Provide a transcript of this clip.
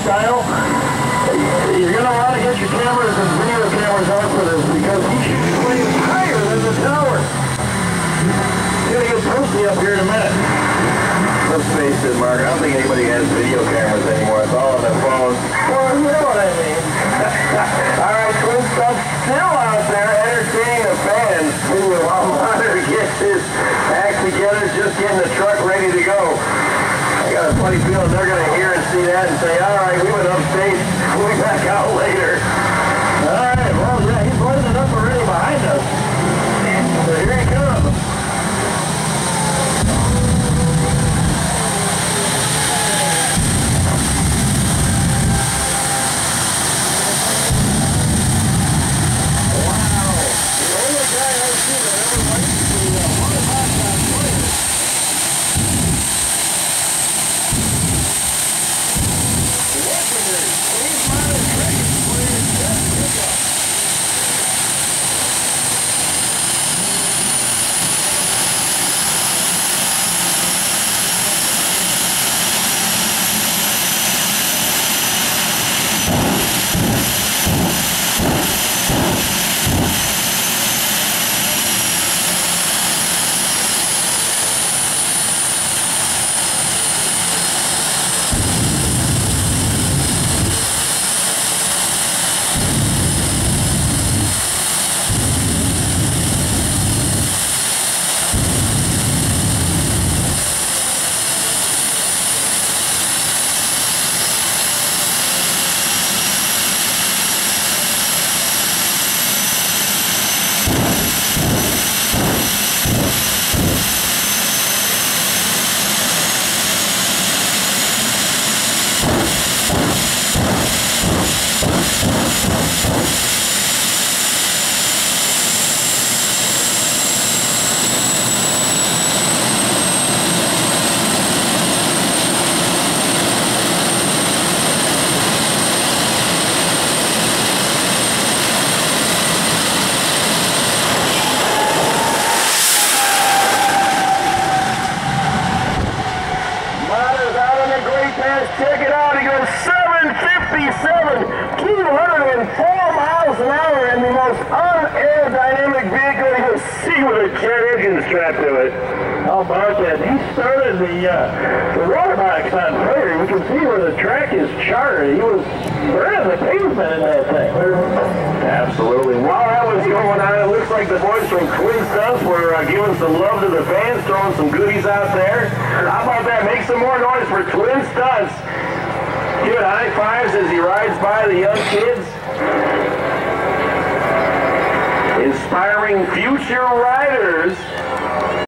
style. You're going to want to get your cameras and video cameras out for this because he shoots way higher than the tower. You're going to get toasty up here in a minute. Let's face it, Mark, I don't think anybody has video cameras anymore. It's all on their phones. Well, you know what I mean. All right, Twin Stuff still out there entertaining the fans. While Monitor gets his act together, just getting the truck ready to go. I got a funny feeling they're going to hear and see that and say, all right, we went upstage. We'll be back out later. All right, well, yeah, he's lighting it up already behind us. So here he comes. Check it out, he goes 757, 204 miles an hour in the most unaerodynamic vehicle you will see with a jet engine strapped to it. How about that? He started the watermarks on Prairie. We can see where the track is charted. He was burning the pavement in that thing. Absolutely. While that was going on, it looks like the boys from Twin Stuff were giving some love to the fans, throwing some goodies out there. How about that? Make some more noise for Twin Stunts. Give it high fives as he rides by the young kids. Inspiring future riders.